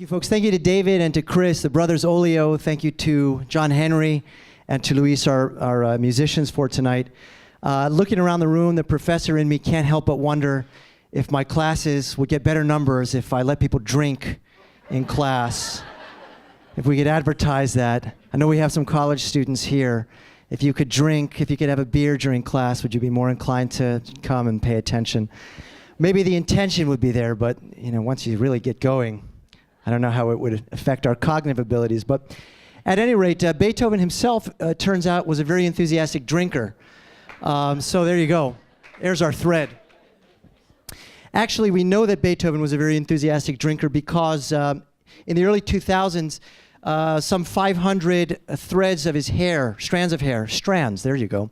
you, folks. Thank you to David and to Chris, the brothers Olio. Thank you to John Henry and to Luis, our musicians for tonight. Looking around the room, the professor in me can't help but wonder if my classes would get better numbers if I let people drink in class. If we could advertise that. I know we have some college students here. If you could drink, if you could have a beer during class, would you be more inclined to come and pay attention? Maybe the intention would be there, but once you really get going, I don't know how it would affect our cognitive abilities. But at any rate, Beethoven himself, turns out, was a very enthusiastic drinker. So there you go. There's our thread. Actually, we know that Beethoven was a very enthusiastic drinker because in the early 2000s, some 500 threads of his hair, strands, there you go,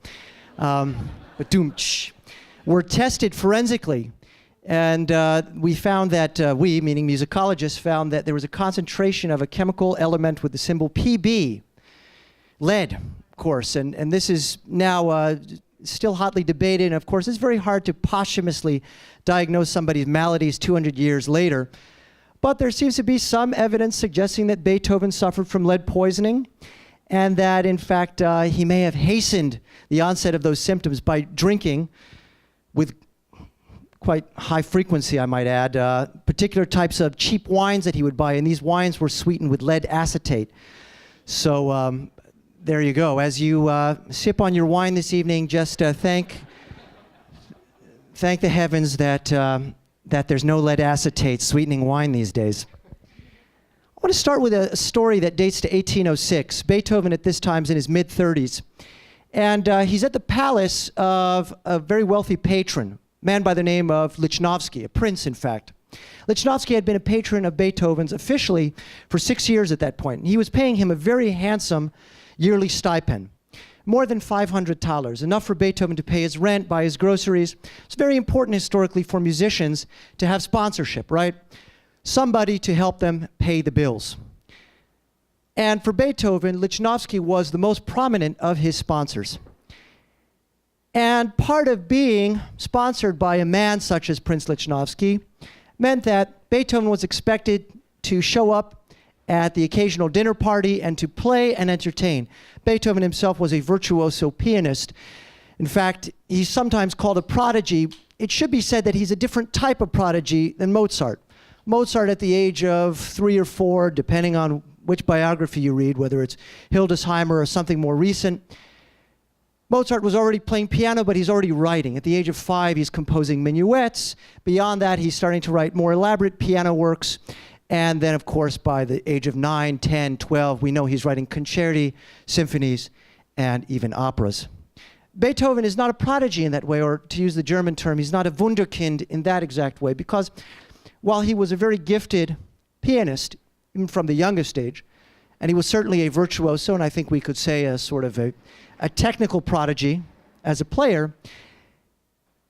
were tested forensically. And we found that, we, meaning musicologists, found that there was a concentration of a chemical element with the symbol Pb, lead, of course. And this is now still hotly debated. And of course, it's very hard to posthumously diagnose somebody's maladies 200 years later. But there seems to be some evidence suggesting that Beethoven suffered from lead poisoning, and that, in fact, he may have hastened the onset of those symptoms by drinking with quite high frequency, I might add, particular types of cheap wines that he would buy, and these wines were sweetened with lead acetate. So there you go. As you sip on your wine this evening, just thank the heavens that there's no lead acetate sweetening wine these days. I want to start with a story that dates to 1806. Beethoven at this time is in his mid-30s, and he's at the palace of a very wealthy patron, a man by the name of Lichnowsky, a prince, in fact. Lichnowsky had been a patron of Beethoven's officially for 6 years at that point. He was paying him a very handsome yearly stipend, more than 500 thalers, enough for Beethoven to pay his rent, buy his groceries. It's very important historically for musicians to have sponsorship, right? Somebody to help them pay the bills. And for Beethoven, Lichnowsky was the most prominent of his sponsors. And part of being sponsored by a man such as Prince Lichnowsky meant that Beethoven was expected to show up at the occasional dinner party and to play and entertain. Beethoven himself was a virtuoso pianist. In fact, he's sometimes called a prodigy. It should be said that he's a different type of prodigy than Mozart. Mozart, at the age of 3 or 4, depending on which biography you read, whether it's Hildesheimer or something more recent, Mozart was already playing piano, but he's already writing. At the age of 5, he's composing minuets. Beyond that, he's starting to write more elaborate piano works. And then, of course, by the age of 9, 10, 12, we know he's writing concerti, symphonies, and even operas. Beethoven is not a prodigy in that way, or to use the German term, he's not a Wunderkind in that exact way, because while he was a very gifted pianist, even from the youngest age, and he was certainly a virtuoso, and I think we could say a sort of a technical prodigy as a player,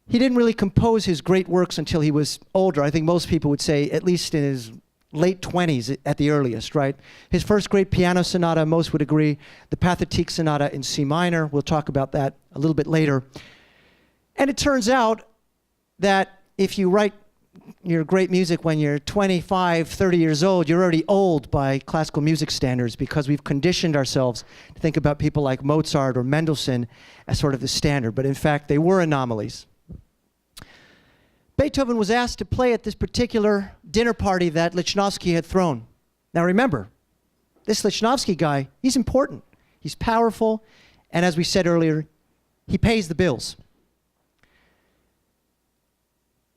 he didn't really compose his great works until he was older. I think most people would say at least in his late 20s at the earliest, right? His first great piano sonata, most would agree, the Pathetique Sonata in C minor. We'll talk about that a little bit later. And it turns out that if you write your great music when you're 25, 30 years old, you're already old by classical music standards, because we've conditioned ourselves to think about people like Mozart or Mendelssohn as sort of the standard. But in fact, they were anomalies. Beethoven was asked to play at this particular dinner party that Lichnowsky had thrown. Now remember, this Lichnowsky guy, he's important. He's powerful. And as we said earlier, he pays the bills.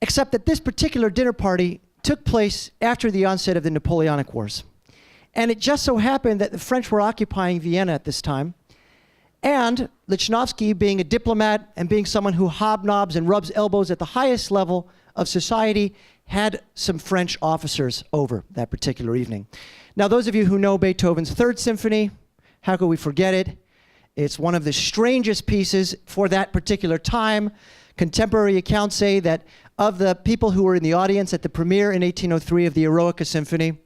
Except that this particular dinner party took place after the onset of the Napoleonic Wars. And it just so happened that the French were occupying Vienna at this time. And Lichnowsky, being a diplomat and being someone who hobnobs and rubs elbows at the highest level of society, had some French officers over that particular evening. Now, those of you who know Beethoven's Third Symphony, how could we forget it? It's one of the strangest pieces for that particular time. Contemporary accounts say that of the people who were in the audience at the premiere in 1803 of the Eroica Symphony,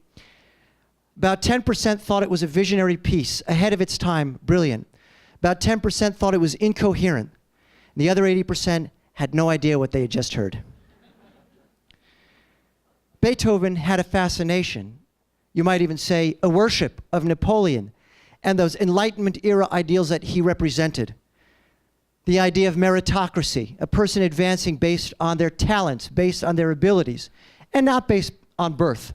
about 10% thought it was a visionary piece, ahead of its time, brilliant. About 10% thought it was incoherent. And the other 80% had no idea what they had just heard. Beethoven had a fascination. you might even say a worship of Napoleon and those Enlightenment era ideals that he represented. The idea of meritocracy, a person advancing based on their talents, based on their abilities, and not based on birth.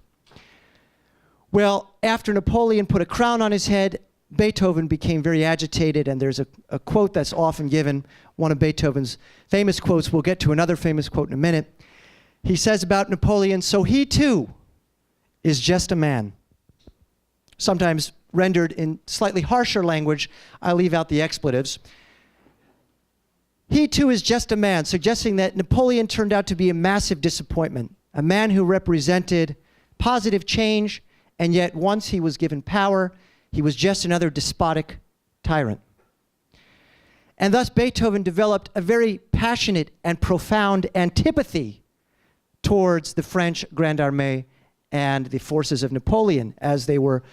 Well, after Napoleon put a crown on his head, Beethoven became very agitated, and there's a quote that's often given, one of Beethoven's famous quotes. We'll get to another famous quote in a minute. He says about Napoleon, "So he too is just a man." Sometimes rendered in slightly harsher language, I leave out the expletives. He too is just a man, suggesting that Napoleon turned out to be a massive disappointment, a man who represented positive change, and yet once he was given power, he was just another despotic tyrant. And thus Beethoven developed a very passionate and profound antipathy towards the French Grande Armée and the forces of Napoleon as they were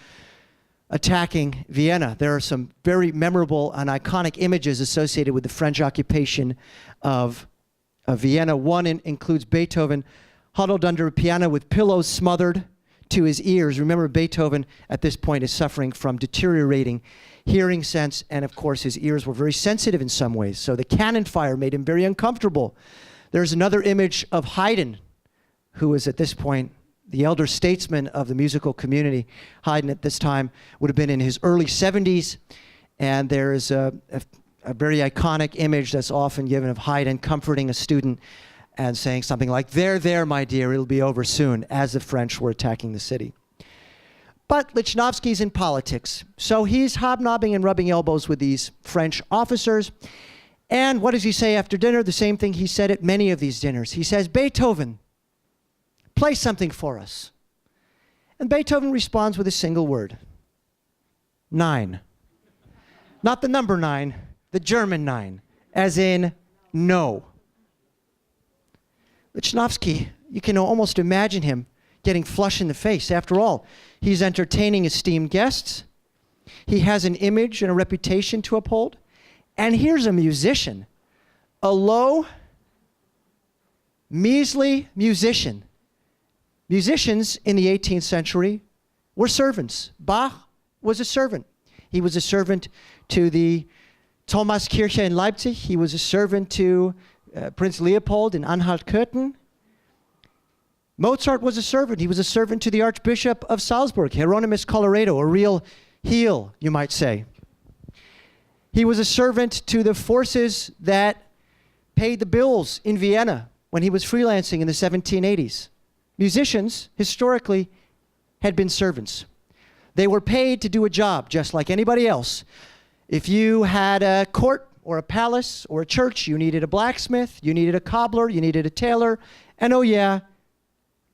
attacking Vienna. There are some very memorable and iconic images associated with the French occupation of Vienna. One includes Beethoven huddled under a piano with pillows smothered to his ears. Remember, Beethoven at this point is suffering from deteriorating hearing sense, and of course his ears were very sensitive in some ways, so the cannon fire made him very uncomfortable. There's another image of Haydn, who was at this point the elder statesman of the musical community. Haydn at this time would have been in his early 70s, and there is a very iconic image that's often given of Haydn comforting a student and saying something like, there, my dear, it'll be over soon," as the French were attacking the city. But Lichnowsky's in politics, so he's hobnobbing and rubbing elbows with these French officers. And what does he say after dinner? The same thing he said at many of these dinners. He says, "Beethoven, play something for us." And Beethoven responds with a single word: 9. Not the number 9, the German 9, as in no. Lichnowsky, you can almost imagine him getting flushed in the face. After all, he's entertaining esteemed guests. He has an image and a reputation to uphold. And here's a musician, a low, measly musician. Musicians in the 18th century were servants. Bach was a servant. He was a servant to the Thomaskirche in Leipzig. He was a servant to Prince Leopold in Anhalt-Köthen. Mozart was a servant. He was a servant to the Archbishop of Salzburg, Hieronymus Colloredo, a real heel, you might say. He was a servant to the forces that paid the bills in Vienna when he was freelancing in the 1780s. Musicians, historically, had been servants. They were paid to do a job just like anybody else. If you had a court or a palace or a church, you needed a blacksmith, you needed a cobbler, you needed a tailor, and oh yeah,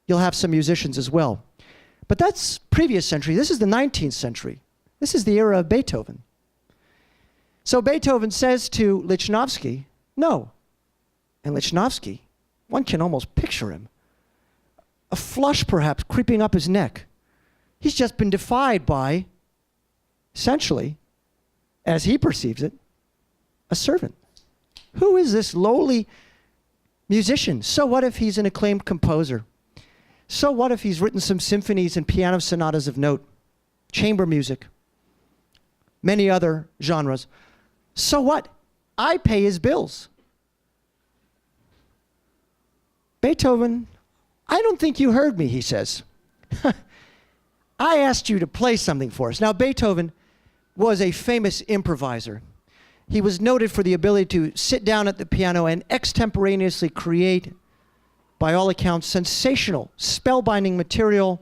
you'll have some musicians as well. But that's previous century. This is the 19th century. This is the era of Beethoven. So Beethoven says to Lichnowsky, no. And Lichnowsky, one can almost picture him, a flush perhaps creeping up his neck. He's just been defied by, essentially, as he perceives it, a servant. Who is this lowly musician? So what if he's an acclaimed composer? So what if he's written some symphonies and piano sonatas of note, chamber music, many other genres? So what? I pay his bills. Beethoven, I don't think you heard me, he says. I asked you to play something for us. Now, Beethoven was a famous improviser. He was noted for the ability to sit down at the piano and extemporaneously create, by all accounts, sensational, spellbinding material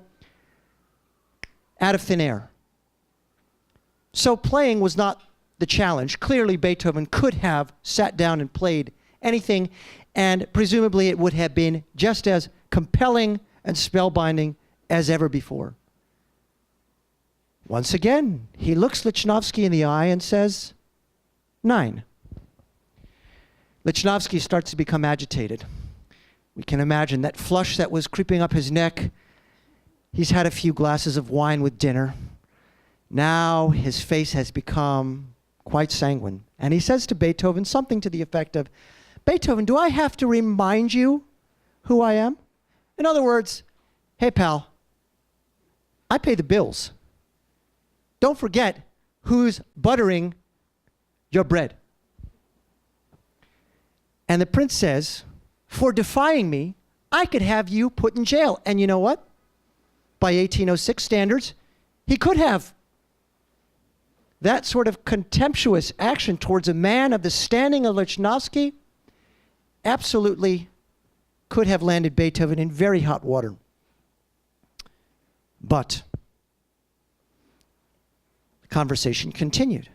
out of thin air. So playing was not the challenge. Clearly, Beethoven could have sat down and played anything, and presumably it would have been just as compelling and spellbinding as ever before. Once again, he looks Lichnowsky in the eye and says, 9. Lichnowsky starts to become agitated. We can imagine that flush that was creeping up his neck. He's had a few glasses of wine with dinner. Now his face has become quite sanguine. And he says to Beethoven something to the effect of, Beethoven, do I have to remind you who I am? In other words, hey pal, I pay the bills. Don't forget who's buttering your bread. And the prince says, for defying me, I could have you put in jail. And you know what? By 1806 standards, he could have. That sort of contemptuous action towards a man of the standing of Lichnowsky absolutely could have landed Beethoven in very hot water. But the conversation continued.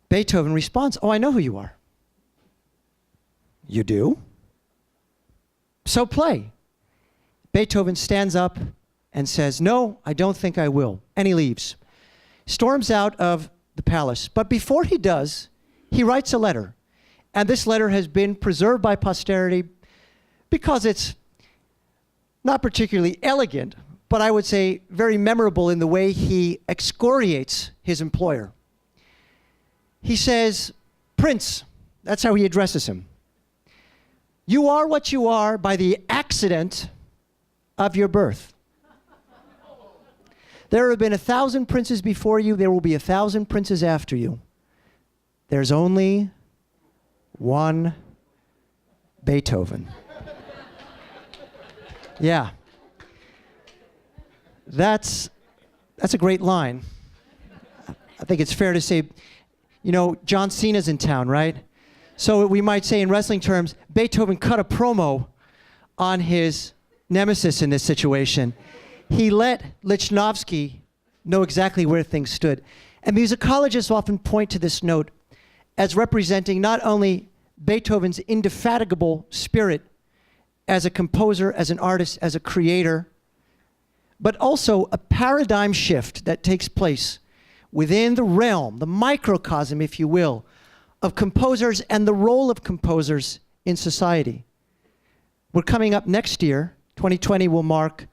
Beethoven responds, oh, I know who you are. You do? So play. Beethoven stands up and says, no, I don't think I will. And he leaves. Storms out of the palace. But before he does, he writes a letter. And this letter has been preserved by posterity because it's not particularly elegant, but I would say very memorable in the way he excoriates his employer. He says, Prince, that's how he addresses him. You are what you are by the accident of your birth. There have been 1,000 princes before you. There will be 1,000 princes after you. There's only one Beethoven. Yeah. That's a great line. I think it's fair to say, you know, John Cena's in town, right? So we might say in wrestling terms, Beethoven cut a promo on his nemesis in this situation. He let Lichnowsky know exactly where things stood. And musicologists often point to this note as representing not only Beethoven's indefatigable spirit as a composer, as an artist, as a creator, but also a paradigm shift that takes place within the realm, the microcosm, if you will, of composers and the role of composers in society. We're coming up next year. 2020 will mark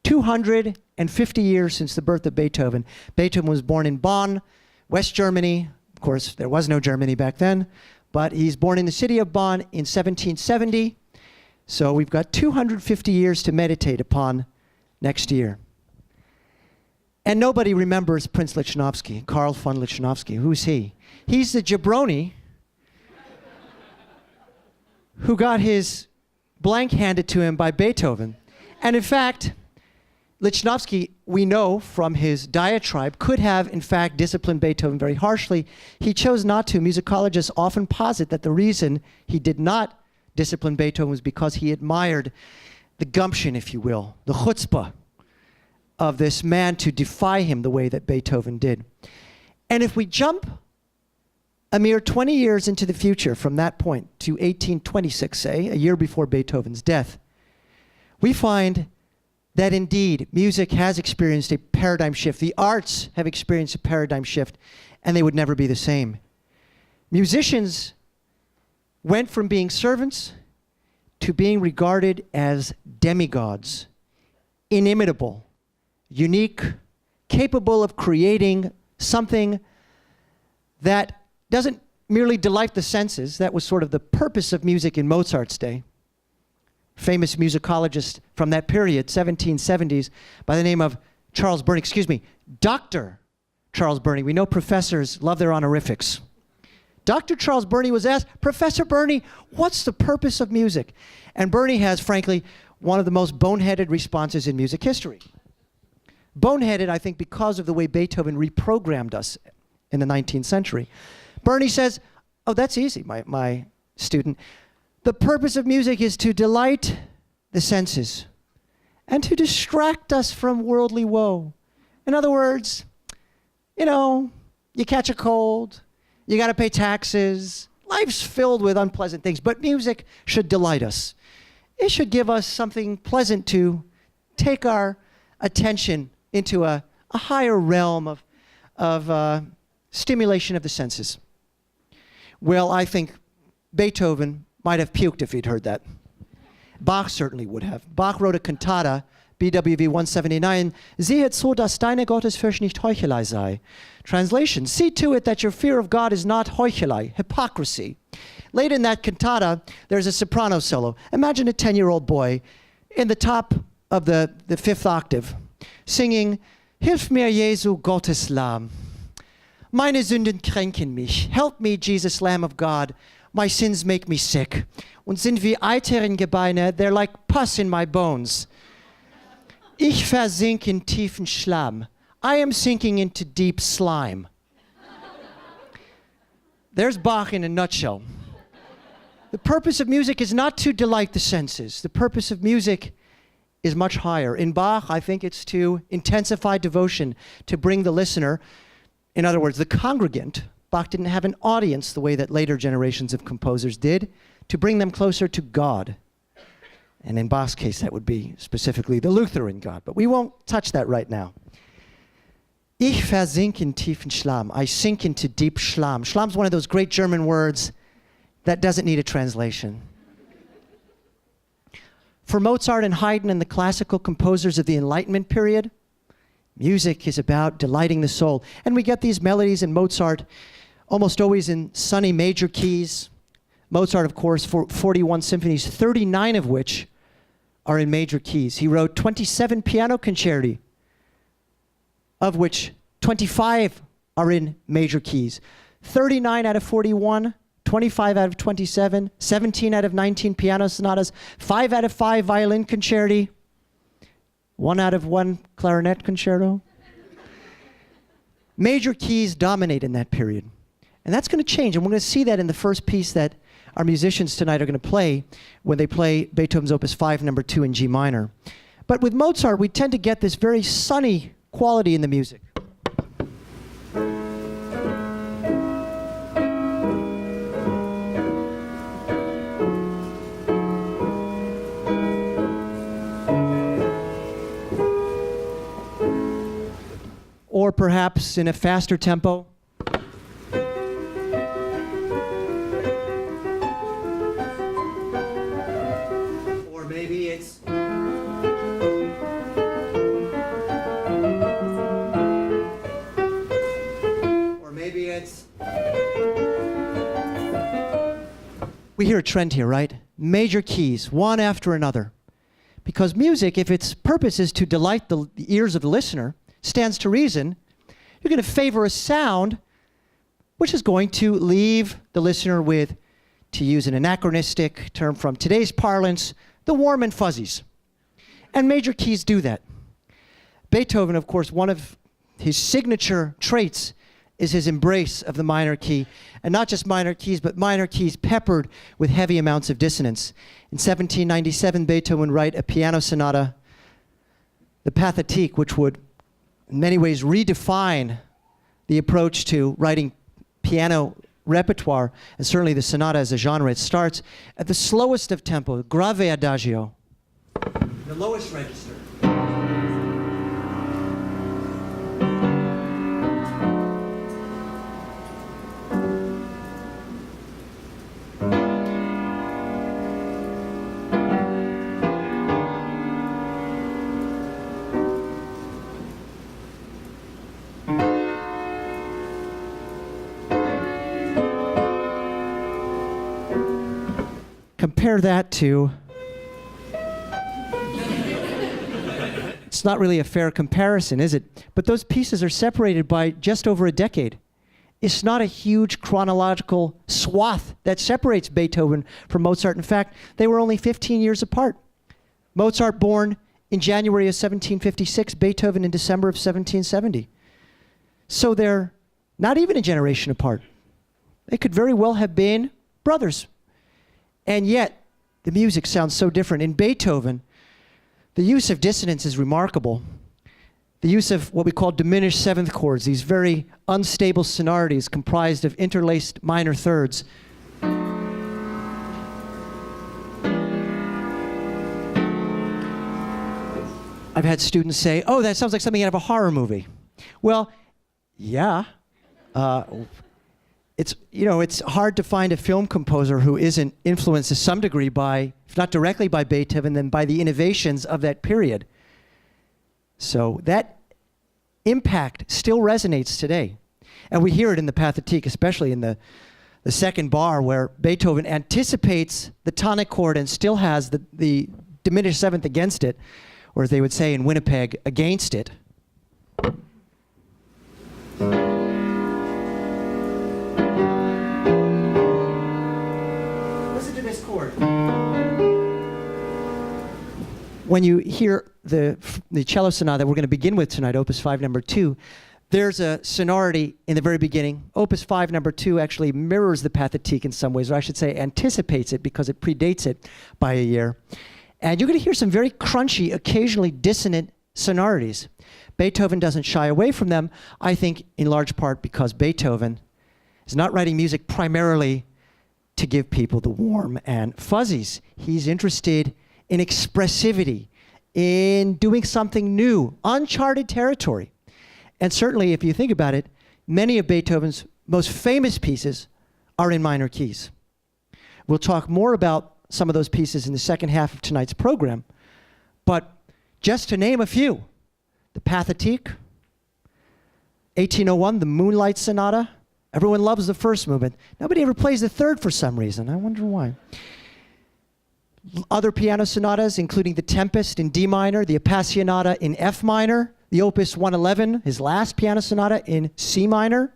250 years since the birth of Beethoven. Beethoven was born in Bonn, West Germany. Of course, there was no Germany back then, but he's born in the city of Bonn in 1770. So we've got 250 years to meditate upon next year. And nobody remembers Prince Lichnowsky, Karl von Lichnowsky. Who's he? He's the jabroni who got his blank handed to him by Beethoven. And in fact, Lichnowsky, we know from his diatribe, could have in fact disciplined Beethoven very harshly. He chose not to. Musicologists often posit that the reason he did not discipline Beethoven was because he admired the gumption, if you will, the chutzpah of this man to defy him the way that Beethoven did. And if we jump a mere 20 years into the future from that point to 1826, say, a year before Beethoven's death, we find that indeed music has experienced a paradigm shift. The arts have experienced a paradigm shift, and they would never be the same. Musicians went from being servants to being regarded as demigods, inimitable, unique, capable of creating something that doesn't merely delight the senses. That was sort of the purpose of music in Mozart's day. Famous musicologist from that period, 1770s, by the name of Charles Burney, Dr. Charles Burney. We know professors love their honorifics. Dr. Charles Burney was asked, Professor Burney, what's the purpose of music? And Burney has, frankly, one of the most boneheaded responses in music history. Boneheaded, I think, because of the way Beethoven reprogrammed us in the 19th century. Burney says, oh, that's easy, my student. The purpose of music is to delight the senses and to distract us from worldly woe. In other words, you know, you catch a cold, you got to pay taxes, life's filled with unpleasant things, but music should delight us. It should give us something pleasant to take our attention into a higher realm of stimulation of the senses. Well, I think Beethoven might have puked if he'd heard that. Bach certainly would have. Bach wrote a cantata, BWV 179, Sehet so, dass deine Gottesfurcht nicht Heuchelei sei. Translation, see to it that your fear of God is not Heuchelei, hypocrisy. Late in that cantata, there's a soprano solo. Imagine a 10-year-old boy in the top of the fifth octave, singing, Hilf mir, Jesu, Gottes Lamm. Meine Sünden kränken mich. Help me, Jesus, Lamb of God. My sins make me sick. Und sind wie Eiter in Gebeine, they're like pus in my bones. Ich versink in tiefen Schlamm. I am sinking into deep slime. There's Bach in a nutshell. The purpose of music is not to delight the senses. The purpose of music is much higher. In Bach, I think it's to intensify devotion, to bring the listener, in other words, the congregant. Bach didn't have an audience the way that later generations of composers did, to bring them closer to God. And in Bach's case, that would be specifically the Lutheran God. But we won't touch that right now. Ich versink in tiefen Schlamm. I sink into deep Schlamm. Schlamm's one of those great German words that doesn't need a translation. For Mozart and Haydn and the classical composers of the Enlightenment period, music is about delighting the soul. And we get these melodies in Mozart almost always in sunny major keys. Mozart, of course, for 41 symphonies, 39 of which are in major keys. He wrote 27 piano concerti, of which 25 are in major keys. 39 out of 41, 25 out of 27, 17 out of 19 piano sonatas, 5 out of 5 violin concerti, 1 out of 1 clarinet concerto. Major keys dominate in that period. And that's going to change, and we're going to see that in the first piece that our musicians tonight are going to play when they play Beethoven's Opus 5, number 2 in G minor. But with Mozart, we tend to get this very sunny quality in the music. Or perhaps in a faster tempo. Or maybe it's... We hear a trend here, right? Major keys, one after another. Because music, if its purpose is to delight the ears of the listener, stands to reason, you're going to favor a sound which is going to leave the listener with, to use an anachronistic term from today's parlance, the warm and fuzzies. And major keys do that. Beethoven, of course, one of his signature traits is his embrace of the minor key. And not just minor keys, but minor keys peppered with heavy amounts of dissonance. In 1797, Beethoven wrote a piano sonata, the Pathetique, which would in many ways redefine the approach to writing piano repertoire, and certainly the sonata as a genre. It starts at the slowest of tempo, grave adagio, the lowest register. Compare that to, it's not really a fair comparison, is it? But those pieces are separated by just over a decade. It's not a huge chronological swath that separates Beethoven from Mozart. In fact, they were only 15 years apart. Mozart born in January of 1756, Beethoven in December of 1770. So they're not even a generation apart. They could very well have been brothers. And yet, the music sounds so different. In Beethoven, the use of dissonance is remarkable. The use of what we call diminished seventh chords, these very unstable sonorities comprised of interlaced minor thirds. I've had students say, oh, that sounds like something out of a horror movie. Well, yeah. It's hard to find a film composer who isn't influenced to some degree by, if not directly by Beethoven, then by the innovations of that period. So that impact still resonates today. And we hear it in the Pathetique, especially in the second bar, where Beethoven anticipates the tonic chord and still has the diminished seventh against it, or as they would say in Winnipeg, against it. chord. When you hear the cello sonata we're going to begin with tonight, Opus 5, number 2, there's a sonority in the very beginning. Opus 5, number 2 actually mirrors the Pathetique in some ways, or I should say anticipates it because it predates it by a year. And you're going to hear some very crunchy, occasionally dissonant sonorities. Beethoven doesn't shy away from them, I think in large part because Beethoven is not writing music primarily to give people the warm and fuzzies. He's interested in expressivity, in doing something new, uncharted territory. And certainly, if you think about it, many of Beethoven's most famous pieces are in minor keys. We'll talk more about some of those pieces in the second half of tonight's program, but just to name a few, the Pathetique, 1801, the Moonlight Sonata. Everyone loves the first movement. Nobody ever plays the third for some reason. I wonder why. Other piano sonatas, including the Tempest in D minor, the Appassionata in F minor, the Opus 111, his last piano sonata in C minor,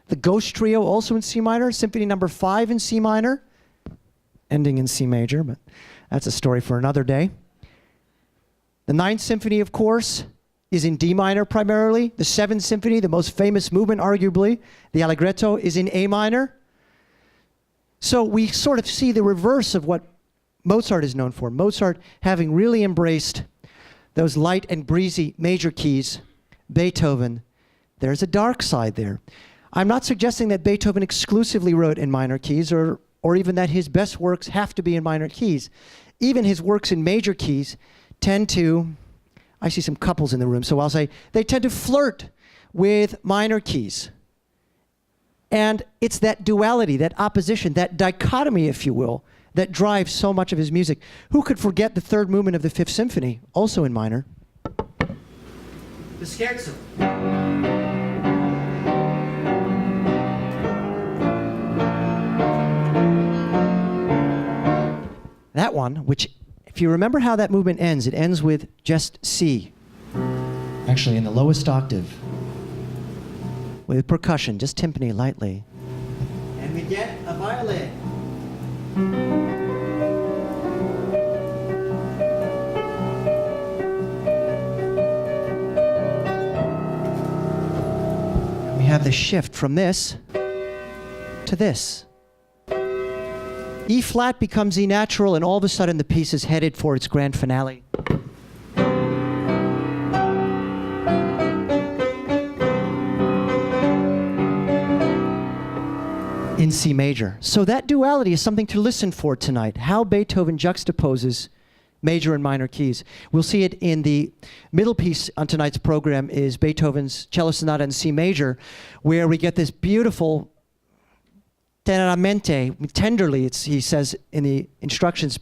the Ghost Trio also in C minor, Symphony number 5 in C minor, ending in C major, but that's a story for another day. The Ninth Symphony, of course, is in D minor primarily. The Seventh Symphony, the most famous movement arguably, the Allegretto, is in A minor. So we sort of see the reverse of what Mozart is known for. Mozart having really embraced those light and breezy major keys. Beethoven, there's a dark side there. I'm not suggesting that Beethoven exclusively wrote in minor keys or even that his best works have to be in minor keys. Even his works in major keys tend to, I see some couples in the room, so I'll say, they tend to flirt with minor keys. And it's that duality, that opposition, that dichotomy, if you will, that drives so much of his music. Who could forget the third movement of the Fifth Symphony, also in minor? The Scherzo. That one, which, if you remember how that movement ends, it ends with just C. Actually, in the lowest octave. With percussion, just timpani lightly. And we get a violin. We have the shift from this to this. E flat becomes E natural, and all of a sudden the piece is headed for its grand finale. In C major. So that duality is something to listen for tonight, how Beethoven juxtaposes major and minor keys. We'll see it in the middle piece on tonight's program is Beethoven's Cello Sonata in C major, where we get this beautiful teneramente, tenderly, he says in the instructions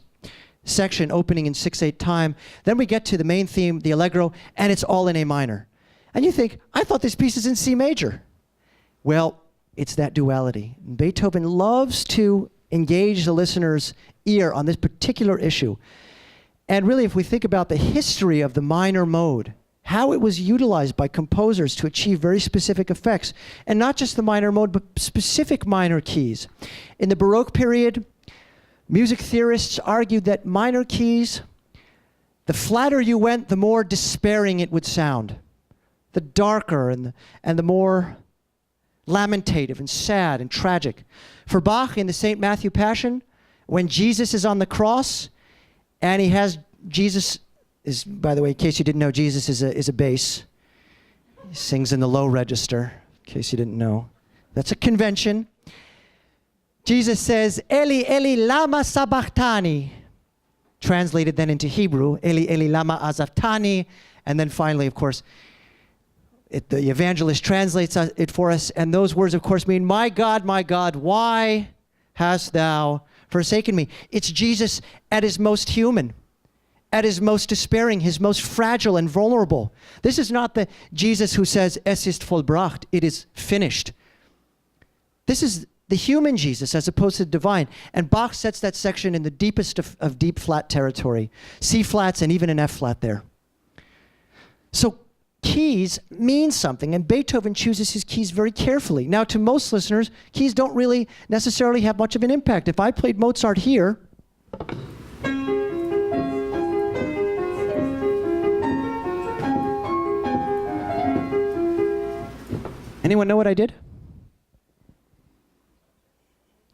section, opening in 6/8 time. Then we get to the main theme, the Allegro, and it's all in A minor. And you think, I thought this piece is in C major. Well, it's that duality. Beethoven loves to engage the listener's ear on this particular issue. And really, if we think about the history of the minor mode, how it was utilized by composers to achieve very specific effects, and not just the minor mode, but specific minor keys. In the Baroque period, music theorists argued that minor keys, the flatter you went, the more despairing it would sound. The darker and the more lamentative and sad and tragic. For Bach, in the St. Matthew Passion, when Jesus is on the cross, and he has Jesus is, by the way, in case you didn't know, Jesus is a bass. He sings in the low register, in case you didn't know. That's a convention. Jesus says, Eli, Eli, lama sabachthani. Translated then into Hebrew, Eli, Eli, lama azavtani. And then finally, of course, the evangelist translates it for us. And those words, of course, mean, my God, why hast thou forsaken me? It's Jesus at his most human, at his most despairing, his most fragile and vulnerable. This is not the Jesus who says, es ist vollbracht, it is finished. This is the human Jesus as opposed to the divine. And Bach sets that section in the deepest of deep flat territory. C flats and even an F flat there. So keys mean something, and Beethoven chooses his keys very carefully. Now, to most listeners, keys don't really necessarily have much of an impact. If I played Mozart here, Anyone know what I did?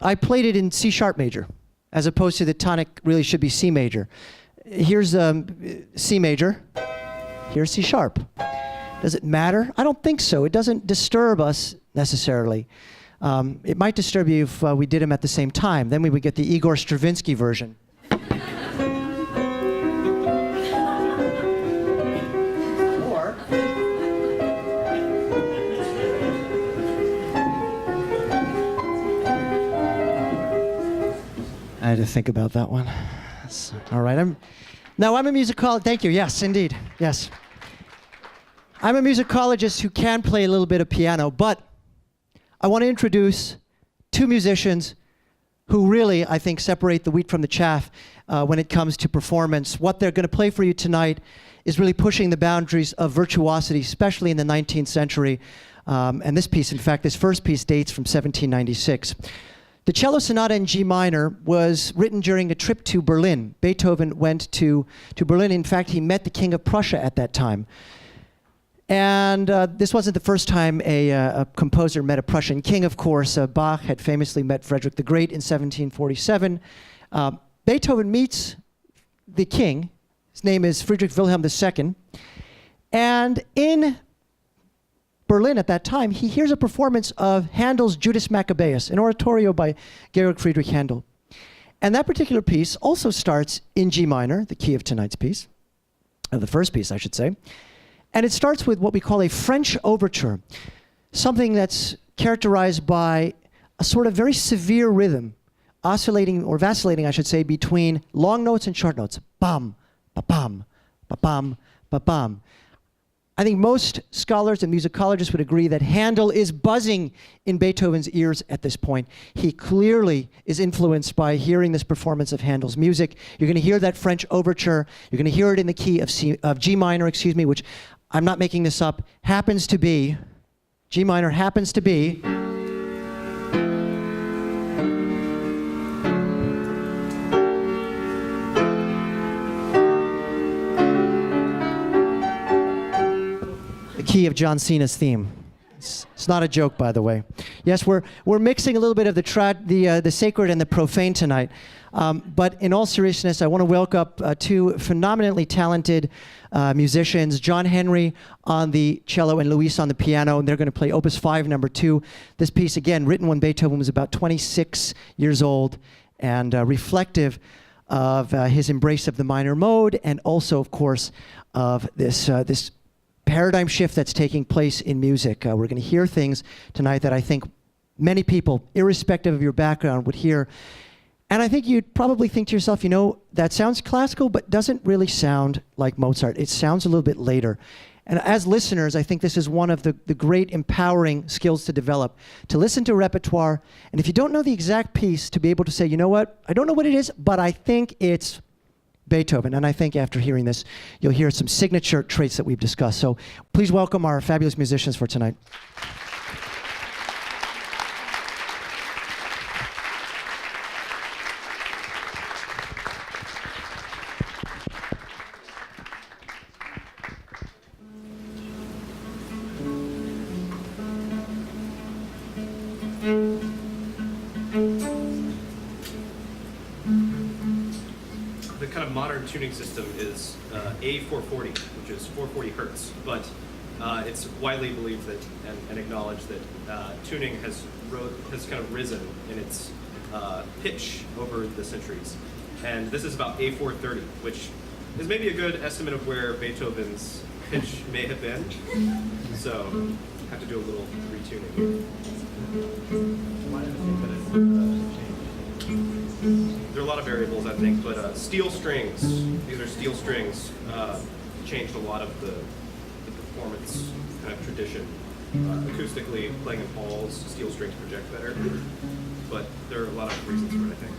I played it in C sharp major, as opposed to the tonic really should be C major. Here's C major, here's C sharp. Does it matter? I don't think so. It doesn't disturb us necessarily. It might disturb you if we did them at the same time. Then we would get the Igor Stravinsky version. Or I had to think about that one. All right, I'm a musicologist. Thank you. Yes, indeed. Yes. I'm a musicologist who can play a little bit of piano, but I want to introduce two musicians who really, I think, separate the wheat from the chaff when it comes to performance. What they're going to play for you tonight is really pushing the boundaries of virtuosity, especially in the 19th century. And this piece, in fact, this first piece dates from 1796. The Cello Sonata in G minor was written during a trip to Berlin. Beethoven went to Berlin. In fact, he met the King of Prussia at that time. And this wasn't the first time a composer met a Prussian king, of course. Bach had famously met Frederick the Great in 1747. Beethoven meets the king. His name is Friedrich Wilhelm II. And in Berlin at that time, he hears a performance of Handel's Judas Maccabeus, an oratorio by Georg Friedrich Handel. And that particular piece also starts in G minor, the key of tonight's piece, of the first piece, I should say. And it starts with what we call a French overture, something that's characterized by a sort of very severe rhythm, oscillating, or vacillating, I should say, between long notes and short notes. Bam, ba-bam, ba-bam, ba-bam. I think most scholars and musicologists would agree that Handel is buzzing in Beethoven's ears at this point. He clearly is influenced by hearing this performance of Handel's music. You're going to hear that French overture. You're going to hear it in the key of G minor, which I'm not making this up, happens to be, G minor happens to be key of John Cena's theme. It's not a joke, by the way. Yes, we're mixing a little bit of the sacred and the profane tonight. But in all seriousness, I want to welcome two phenomenally talented musicians, John Henry on the cello and Luis on the piano, and they're going to play Opus 5, number 2. This piece, again, written when Beethoven was about 26 years old, and reflective of his embrace of the minor mode, and also, of course, of this paradigm shift that's taking place in music. We're going to hear things tonight that I think many people, irrespective of your background, would hear. And I think you'd probably think to yourself, you know, that sounds classical, but doesn't really sound like Mozart. It sounds a little bit later. And as listeners, I think this is one of the great empowering skills to develop, to listen to a repertoire, and if you don't know the exact piece, to be able to say, you know what, I don't know what it is, but I think it's Beethoven. And I think after hearing this, you'll hear some signature traits that we've discussed. So please welcome our fabulous musicians for tonight. Tuning system is A440, which is 440 hertz, but it's widely believed that and acknowledged that tuning has kind of risen in its pitch over the centuries, and this is about A430, which is maybe a good estimate of where Beethoven's pitch may have been. So have to do a little retuning. There are a lot of variables, I think, but steel strings, these are steel strings, changed a lot of the performance kind of tradition. Acoustically, playing in halls, steel strings project better, but there are a lot of reasons for it, I think.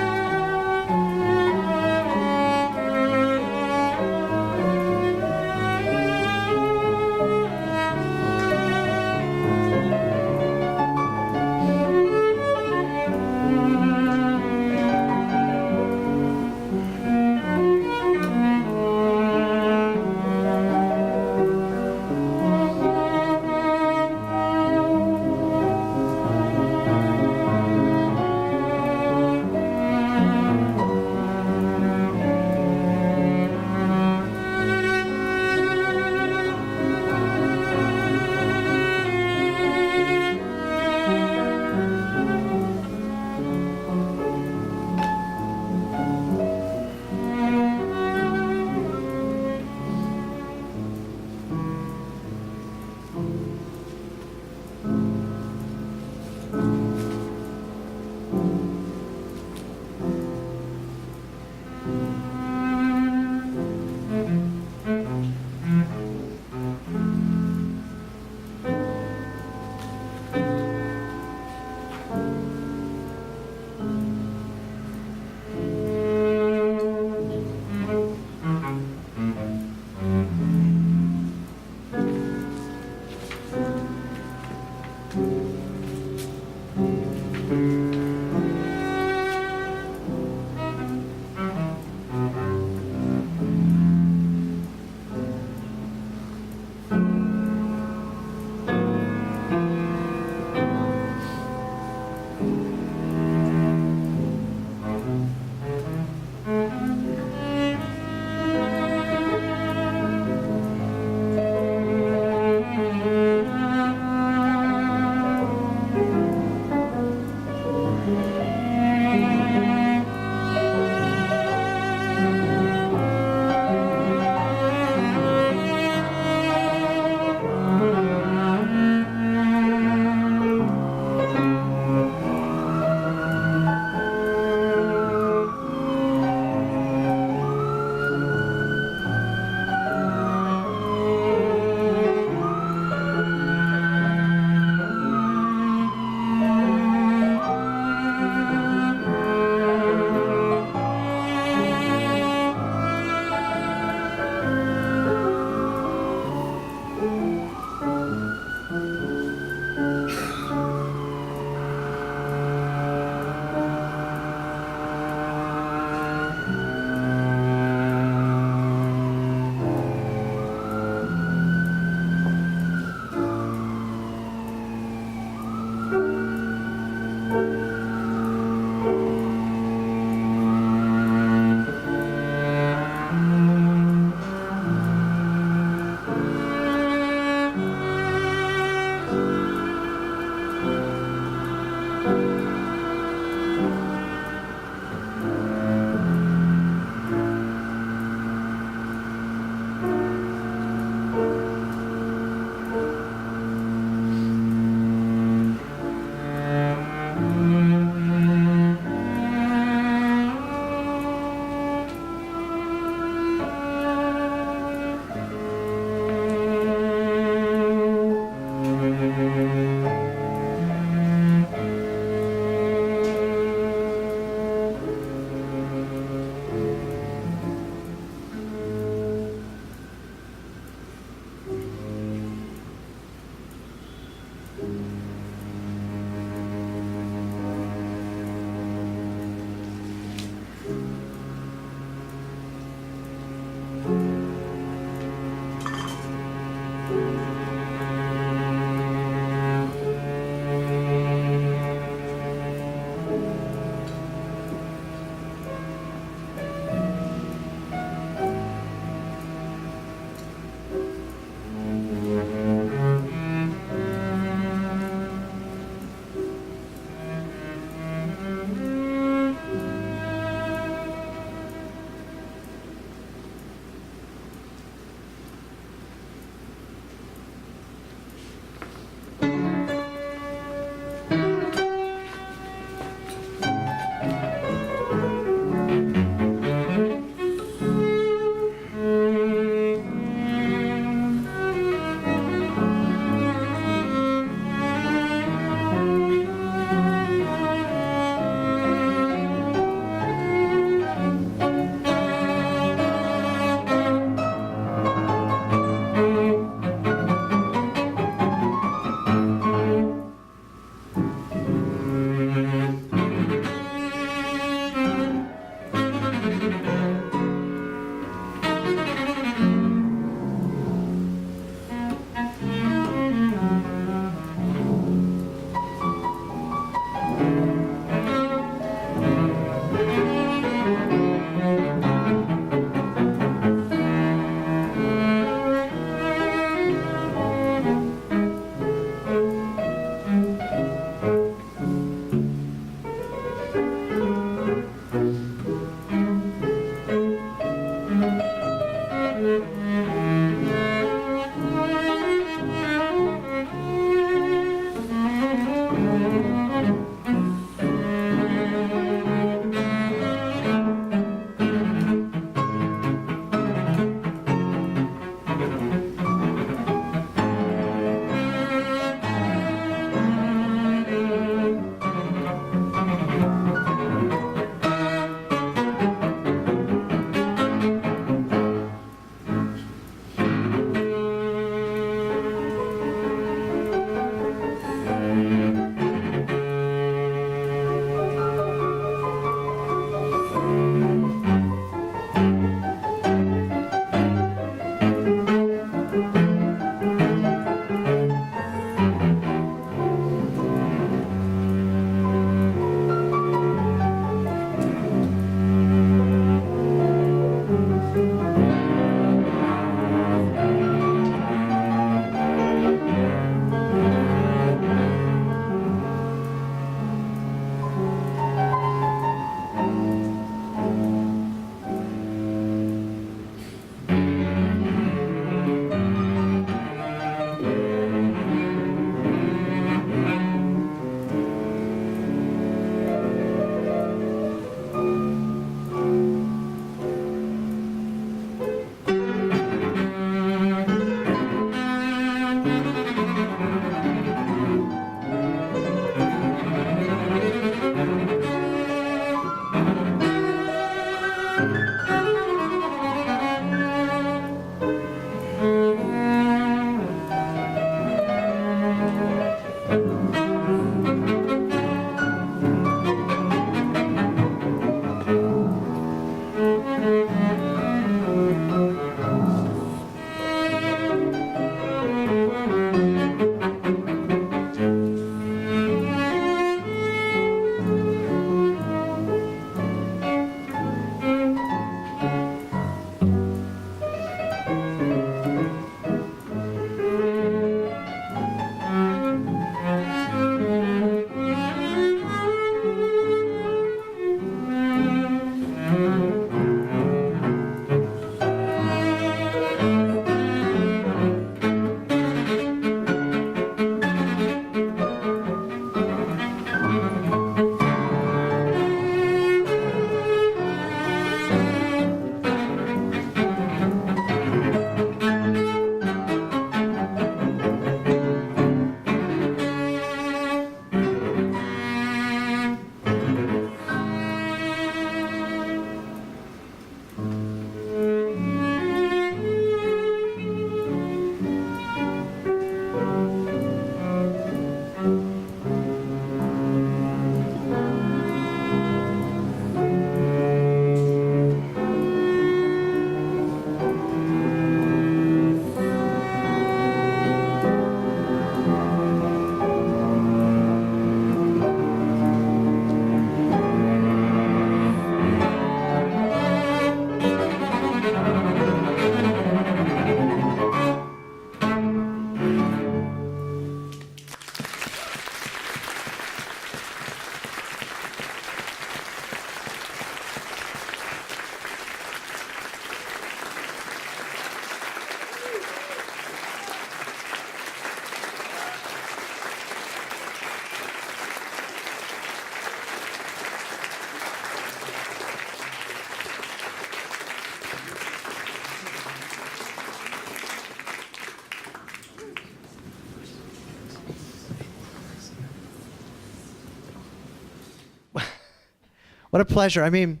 What a pleasure. I mean,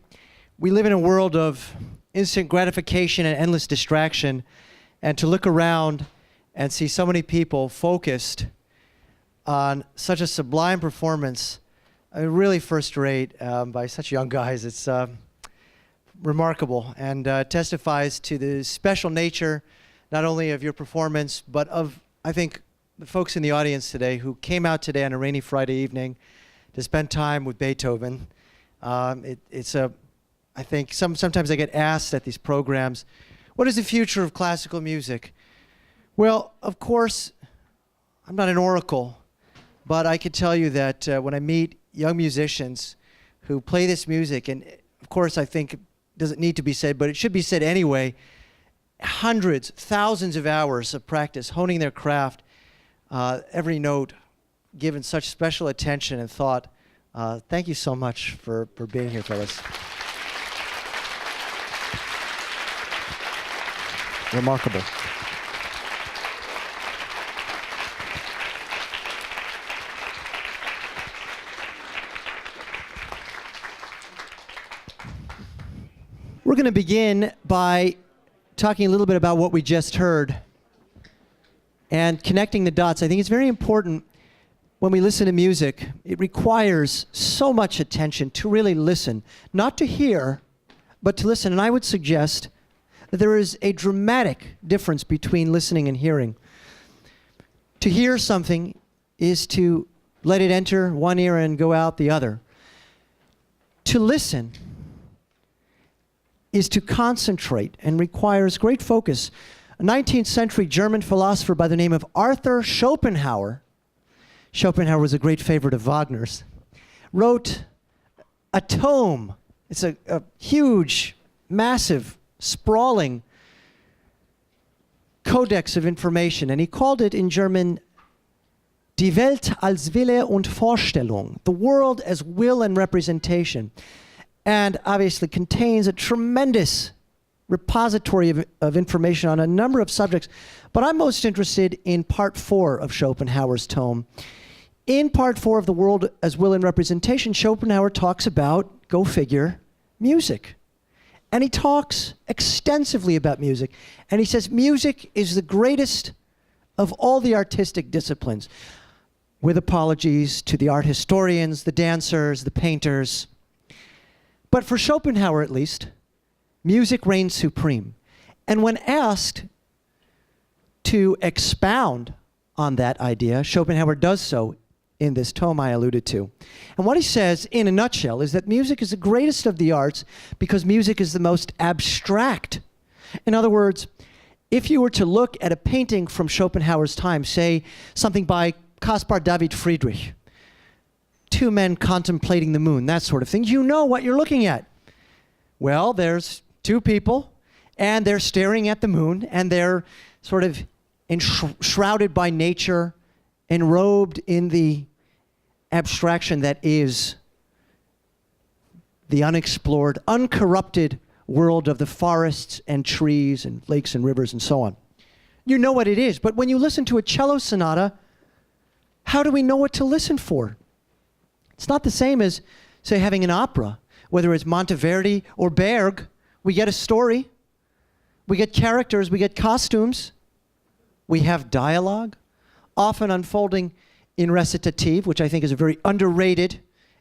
we live in a world of instant gratification and endless distraction, and to look around and see so many people focused on such a sublime performance, really first rate by such young guys, it's remarkable, and testifies to the special nature not only of your performance, but of, I think, the folks in the audience today who came out today on a rainy Friday evening to spend time with Beethoven. I think sometimes I get asked at these programs, what is the future of classical music? Well, of course, I'm not an oracle, but I can tell you that when I meet young musicians who play this music, and of course I think it doesn't need to be said, but it should be said anyway, hundreds, thousands of hours of practice, honing their craft, every note given such special attention and thought. Thank you so much for being here, fellas. Remarkable. We're going to begin by talking a little bit about what we just heard and connecting the dots. I think it's very important when we listen to music. It requires so much attention to really listen, not to hear, but to listen. And I would suggest that there is a dramatic difference between listening and hearing. To hear something is to let it enter one ear and go out the other. To listen is to concentrate and requires great focus. A 19th century German philosopher by the name of Arthur Schopenhauer was a great favorite of Wagner's, wrote a tome. It's a huge, massive, sprawling codex of information, and he called it in German Die Welt als Wille und Vorstellung, the world as will and representation, and obviously contains a tremendous repository of information on a number of subjects. But I'm most interested in part 4 of Schopenhauer's tome. In part 4 of The World as Will and Representation, Schopenhauer talks about, go figure, music. And he talks extensively about music. And he says music is the greatest of all the artistic disciplines, with apologies to the art historians, the dancers, the painters. But for Schopenhauer, at least, music reigns supreme. And when asked to expound on that idea, Schopenhauer does so in this tome I alluded to. And what he says, in a nutshell, is that music is the greatest of the arts because music is the most abstract. In other words, if you were to look at a painting from Schopenhauer's time, say something by Caspar David Friedrich, two men contemplating the moon, that sort of thing, you know what you're looking at. Well, there's two people, and they're staring at the moon, and they're sort of shrouded by nature, enrobed in the abstraction that is the unexplored, uncorrupted world of the forests and trees and lakes and rivers and so on. You know what it is, but when you listen to a cello sonata, how do we know what to listen for? It's not the same as, say, having an opera. Whether it's Monteverdi or Berg, we get a story, we get characters, we get costumes, we have dialogue, often unfolding in recitative, which I think is a very underrated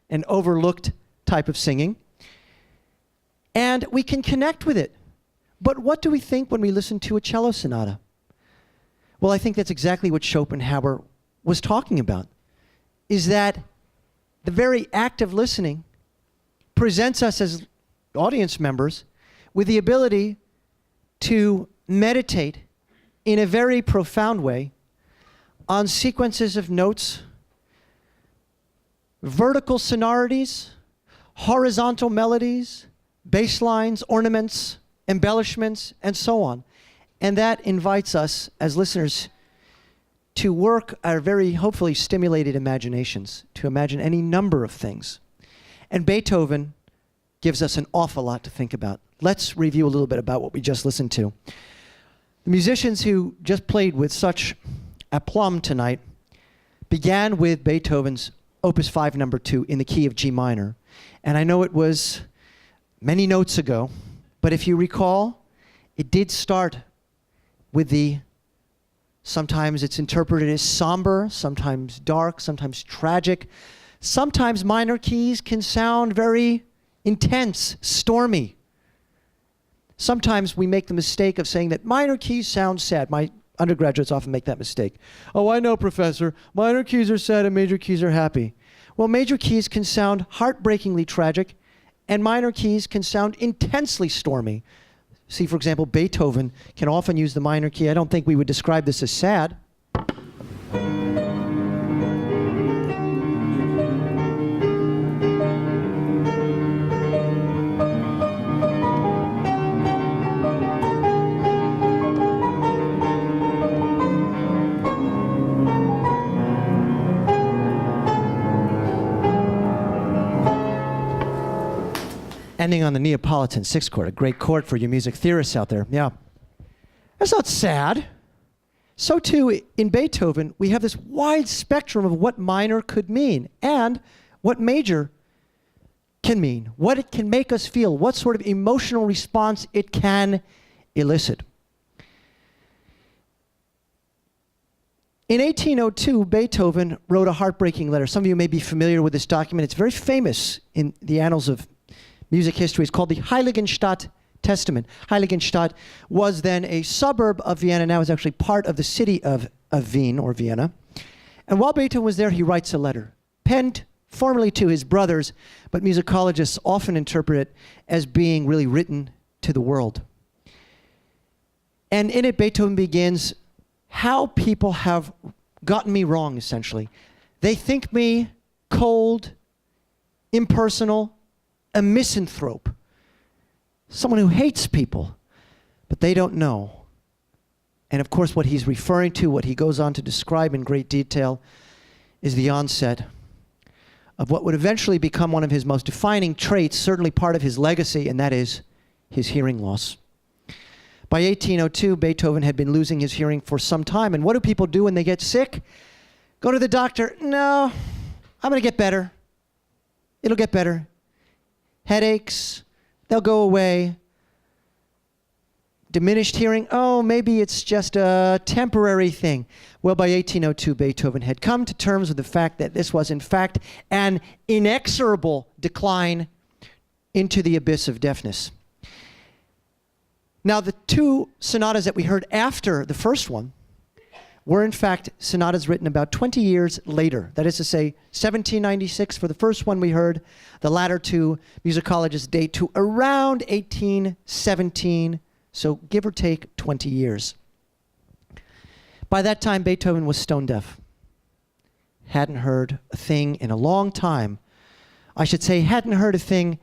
and overlooked type of singing. And we can connect with it. But what do we think when we listen to a cello sonata? Well, I think that's exactly what Schopenhauer was talking about, is that the very act of listening presents us as audience members with the ability to meditate in a very profound way on sequences of notes, vertical sonorities, horizontal melodies, bass lines, ornaments, embellishments, and so on. And that invites us as listeners to work our very hopefully stimulated imaginations, to imagine any number of things. And Beethoven gives us an awful lot to think about. Let's review a little bit about what we just listened to. The musicians who just played with such aplomb tonight began with Beethoven's Opus 5, number 2, in the key of G minor. And I know it was many notes ago, but if you recall, it did start with sometimes it's interpreted as somber, sometimes dark, sometimes tragic. Sometimes minor keys can sound very intense, stormy. Sometimes we make the mistake of saying that minor keys sound sad. My undergraduates often make that mistake. Oh, I know, professor. Minor keys are sad and major keys are happy. Well, major keys can sound heartbreakingly tragic, and minor keys can sound intensely stormy. See, for example, Beethoven can often use the minor key. I don't think we would describe this as sad. Ending on the Neapolitan sixth chord, a great chord for you music theorists out there. Yeah. That's not sad. So too, in Beethoven, we have this wide spectrum of what minor could mean and what major can mean, what it can make us feel, what sort of emotional response it can elicit. In 1802, Beethoven wrote a heartbreaking letter. Some of you may be familiar with this document. It's very famous in the annals of music history. Is called the Heiligenstadt Testament. Heiligenstadt was then a suburb of Vienna, now is actually part of the city of Wien, or Vienna. And while Beethoven was there, he writes a letter, penned formerly to his brothers, but musicologists often interpret it as being really written to the world. And in it, Beethoven begins, how people have gotten me wrong, essentially. They think me cold, impersonal, a misanthrope, someone who hates people, but they don't know. And of course, what he's referring to, what he goes on to describe in great detail, is the onset of what would eventually become one of his most defining traits, certainly part of his legacy, and that is his hearing loss. By 1802, Beethoven had been losing his hearing for some time, and what do people do when they get sick? Go to the doctor. No, I'm going to get better. It'll get better. Headaches, they'll go away. Diminished hearing, oh, maybe it's just a temporary thing. Well, by 1802, Beethoven had come to terms with the fact that this was, in fact, an inexorable decline into the abyss of deafness. Now, the two sonatas that we heard after the first one were, in fact, sonatas written about 20 years later. That is to say, 1796 for the first one we heard. The latter two musicologists date to around 1817. So give or take 20 years. By that time, Beethoven was stone deaf. Hadn't heard a thing in a long time. I should say, hadn't heard a thing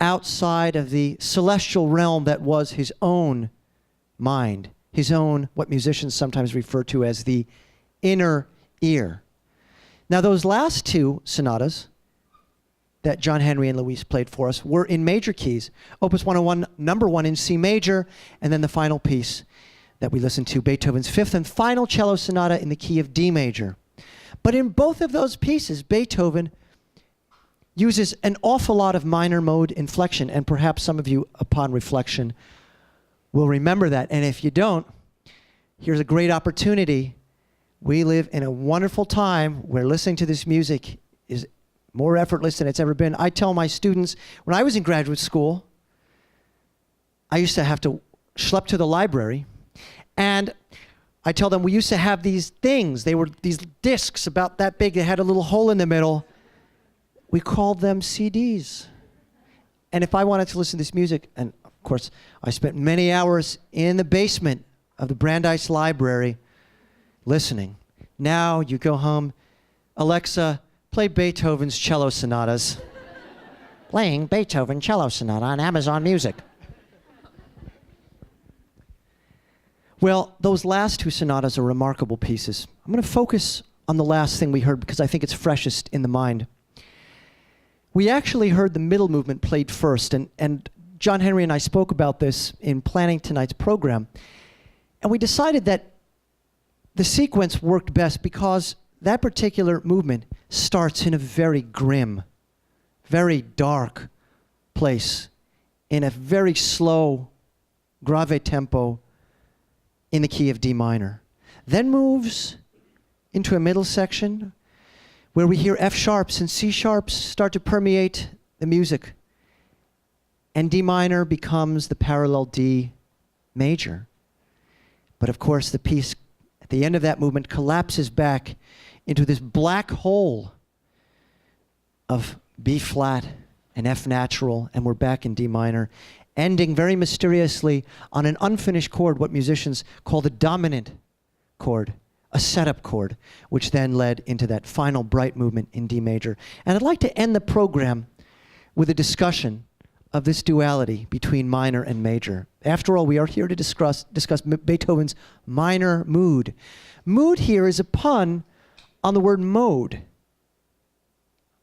outside of the celestial realm that was his own mind, his own, what musicians sometimes refer to as the inner ear. Now, those last two sonatas that John Henry and Luis played for us were in major keys. Opus 101, number 1 in C major, and then the final piece that we listened to, Beethoven's fifth and final cello sonata in the key of D major. But in both of those pieces, Beethoven uses an awful lot of minor mode inflection, and perhaps some of you, upon reflection, will remember that. And if you don't, here's a great opportunity. We live in a wonderful time where listening to this music is more effortless than it's ever been. I tell my students, when I was in graduate school, I used to have to schlep to the library, and I tell them we used to have these things. They were these discs about that big. They had a little hole in the middle. We called them CDs. And if I wanted to listen to this music, and of course, I spent many hours in the basement of the Brandeis Library listening. Now you go home, Alexa, play Beethoven's cello sonatas. Playing Beethoven cello sonata on Amazon Music. Well, those last two sonatas are remarkable pieces. I'm going to focus on the last thing we heard because I think it's freshest in the mind. We actually heard the middle movement played first, and John Henry and I spoke about this in planning tonight's program, and we decided that the sequence worked best because that particular movement starts in a very grim, very dark place, in a very slow, grave tempo in the key of D minor. Then moves into a middle section where we hear F sharps and C sharps start to permeate the music. And D minor becomes the parallel D major. But of course, the piece at the end of that movement collapses back into this black hole of B flat and F natural, and we're back in D minor, ending very mysteriously on an unfinished chord, what musicians call the dominant chord, a setup chord, which then led into that final bright movement in D major. And I'd like to end the program with a discussion of this duality between minor and major. After all, we are here to discuss Beethoven's minor mood. Mood here is a pun on the word mode.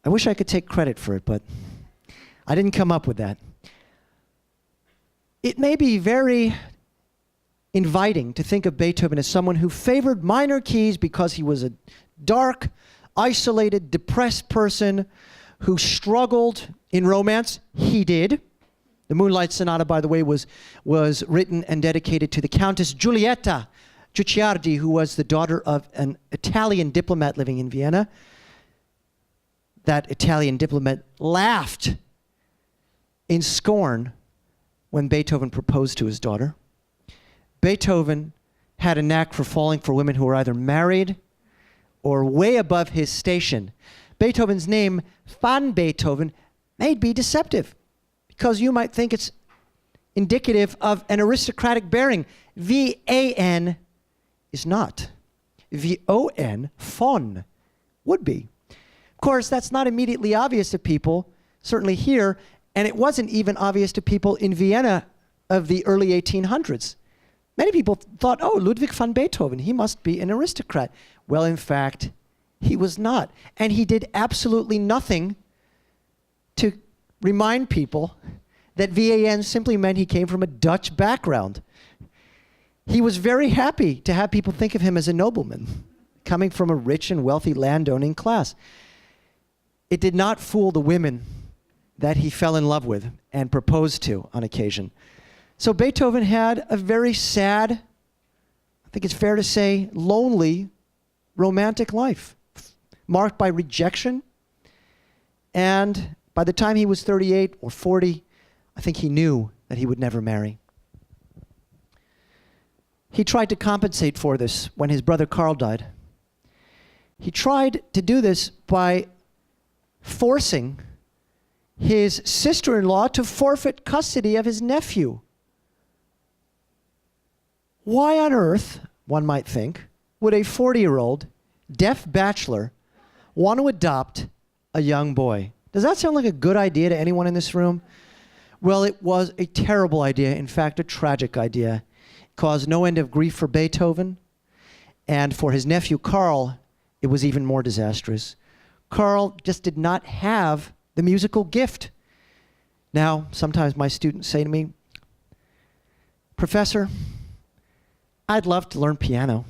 I wish I could take credit for it, but I didn't come up with that. It may be very inviting to think of Beethoven as someone who favored minor keys because he was a dark, isolated, depressed person who struggled in romance. He did. The Moonlight Sonata, by the way, was written and dedicated to the Countess Giulietta Guicciardi, who was the daughter of an Italian diplomat living in Vienna. That Italian diplomat laughed in scorn when Beethoven proposed to his daughter. Beethoven had a knack for falling for women who were either married or way above his station. Beethoven's name, Van Beethoven, may be deceptive because you might think it's indicative of an aristocratic bearing. V-A-N is not. V-O-N, von, would be. Of course, that's not immediately obvious to people, certainly here, and it wasn't even obvious to people in Vienna of the early 1800s. Many people thought, oh, Ludwig van Beethoven, he must be an aristocrat. Well, in fact, he was not. And he did absolutely nothing to remind people that VAN simply meant he came from a Dutch background. He was very happy to have people think of him as a nobleman, coming from a rich and wealthy landowning class. It did not fool the women that he fell in love with and proposed to on occasion. So Beethoven had a very sad, I think it's fair to say, lonely romantic life, marked by rejection. And by the time he was 38 or 40, I think he knew that he would never marry. He tried to compensate for this when his brother Carl died. He tried to do this by forcing his sister-in-law to forfeit custody of his nephew. Why on earth, one might think, would a 40-year-old deaf bachelor want to adopt a young boy? Does that sound like a good idea to anyone in this room? Well, it was a terrible idea. In fact, a tragic idea. It caused no end of grief for Beethoven. And for his nephew, Carl, it was even more disastrous. Carl just did not have the musical gift. Now, sometimes my students say to me, "Professor, I'd love to learn piano."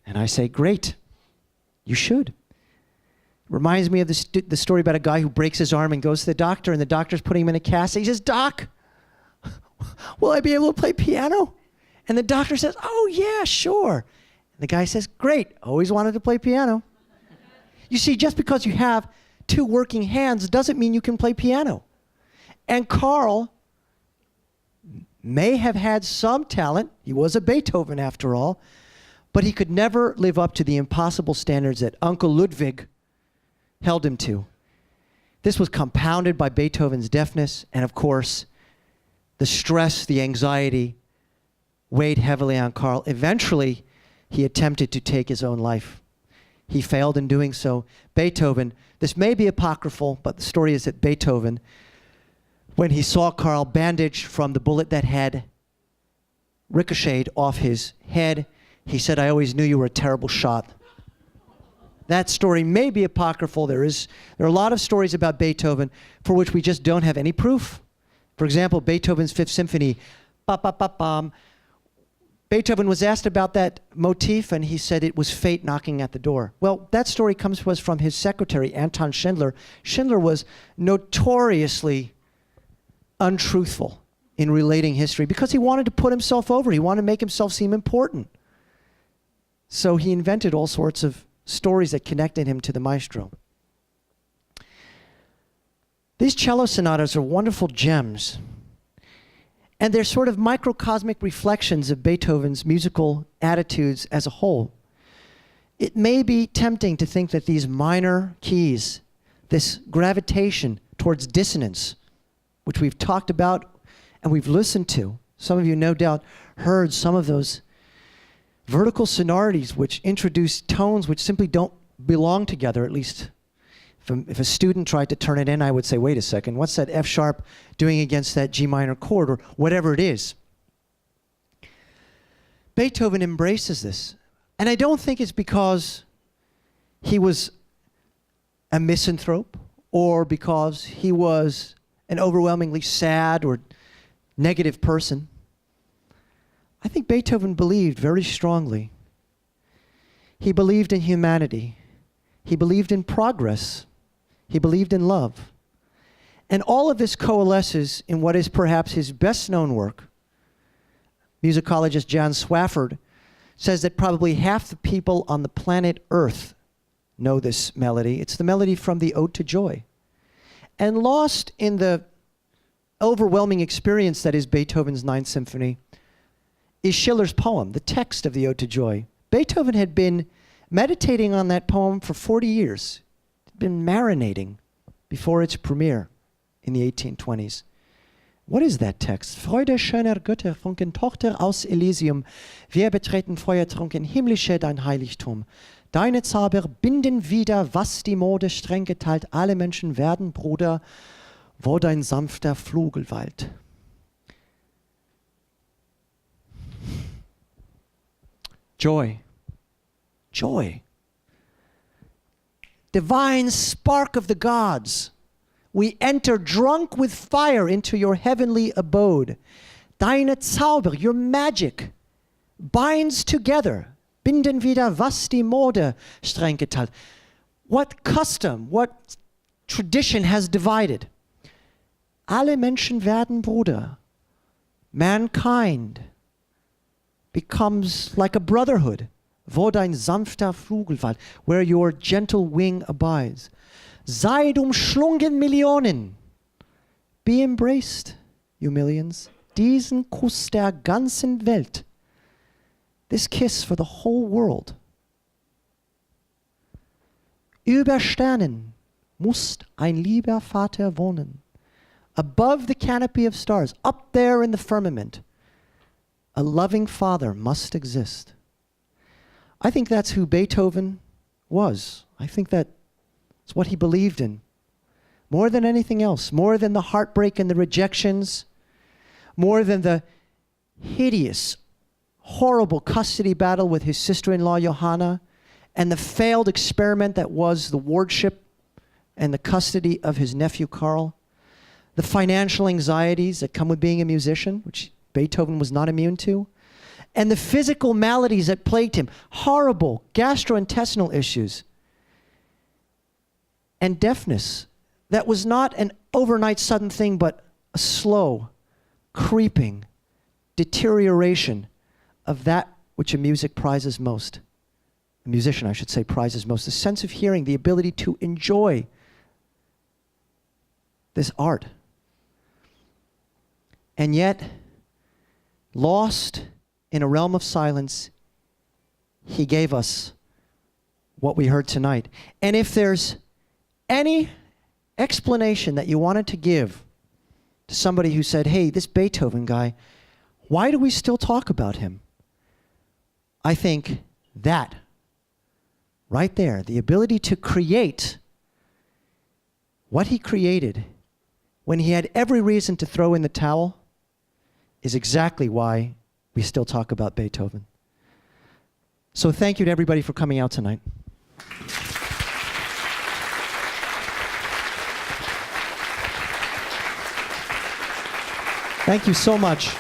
And I say, "Great, you should." Reminds me of the story about a guy who breaks his arm and goes to the doctor, and the doctor's putting him in a cast. He says, "Doc, will I be able to play piano?" And the doctor says, "Oh, yeah, sure." And the guy says, "Great, always wanted to play piano." You see, just because you have two working hands doesn't mean you can play piano. And Carl may have had some talent. He was a Beethoven after all, but he could never live up to the impossible standards that Uncle Ludwig held him to. This was compounded by Beethoven's deafness, and of course, the stress, the anxiety weighed heavily on Carl. Eventually, he attempted to take his own life. He failed in doing so. Beethoven, this may be apocryphal, but the story is that Beethoven, when he saw Carl bandaged from the bullet that had ricocheted off his head, he said, "I always knew you were a terrible shot." That story may be apocryphal. There are a lot of stories about Beethoven for which we just don't have any proof. For example, Beethoven's Fifth Symphony, ba-ba-ba-bam. Beethoven was asked about that motif, and he said it was fate knocking at the door. Well, that story comes to us from his secretary, Anton Schindler. Schindler was notoriously untruthful in relating history because he wanted to put himself over. He wanted to make himself seem important. So he invented all sorts of stories that connected him to the maestro. These cello sonatas are wonderful gems. And they're sort of microcosmic reflections of Beethoven's musical attitudes as a whole. It may be tempting to think that these minor keys, this gravitation towards dissonance, which we've talked about and we've listened to, some of you no doubt heard some of those vertical sonorities which introduce tones which simply don't belong together, at least if a student tried to turn it in, I would say, wait a second, what's that F sharp doing against that G minor chord, or whatever it is? Beethoven embraces this. And I don't think it's because he was a misanthrope or because he was an overwhelmingly sad or negative person. I think Beethoven believed very strongly. He believed in humanity. He believed in progress. He believed in love. And all of this coalesces in what is perhaps his best-known work. Musicologist John Swafford says that probably half the people on the planet Earth know this melody. It's the melody from the Ode to Joy. And lost in the overwhelming experience that is Beethoven's Ninth Symphony is Schiller's poem, the text of the Ode to Joy. Beethoven had been meditating on that poem for 40 years. Been marinating before its premiere in the 1820s. What is that text? Freude schöner Götter, Funken Tochter aus Elysium, wir betreten feuertrunken himmlische dein Heiligtum. Deine Zauber binden wieder, was die Mode streng geteilt, alle Menschen werden Bruder, wo dein sanfter Flügel weilt. Joy. Joy. Divine spark of the gods, we enter drunk with fire into your heavenly abode. Deine Zauber, your magic, binds together. Binden wieder, was die Mode streng geteilt. What custom, what tradition has divided? Alle Menschen werden Bruder. mankind becomes like a brotherhood, wo dein sanfter Flügel fällt, where your gentle wing abides. Seid umschlungen Millionen, be embraced, you millions, diesen Kuss der ganzen Welt, this kiss for the whole world. Über Sternen muss ein lieber Vater wohnen. Above the canopy of stars, up there in the firmament, a loving father must exist. I think that's who Beethoven was. I think that's what he believed in. More than anything else, more than the heartbreak and the rejections, more than the hideous, horrible custody battle with his sister-in-law Johanna, and the failed experiment that was the wardship and the custody of his nephew Karl, the financial anxieties that come with being a musician, which Beethoven was not immune to, and the physical maladies that plagued him, horrible gastrointestinal issues, and deafness that was not an overnight sudden thing, but a slow, creeping deterioration of that which a musician, I should say, prizes most, the sense of hearing, the ability to enjoy this art. And yet, lost in a realm of silence, he gave us what we heard tonight. And if there's any explanation that you wanted to give to somebody who said, hey, this Beethoven guy, why do we still talk about him? I think that, right there, the ability to create what he created when he had every reason to throw in the towel, is exactly why we still talk about Beethoven. So thank you to everybody for coming out tonight. Thank you so much.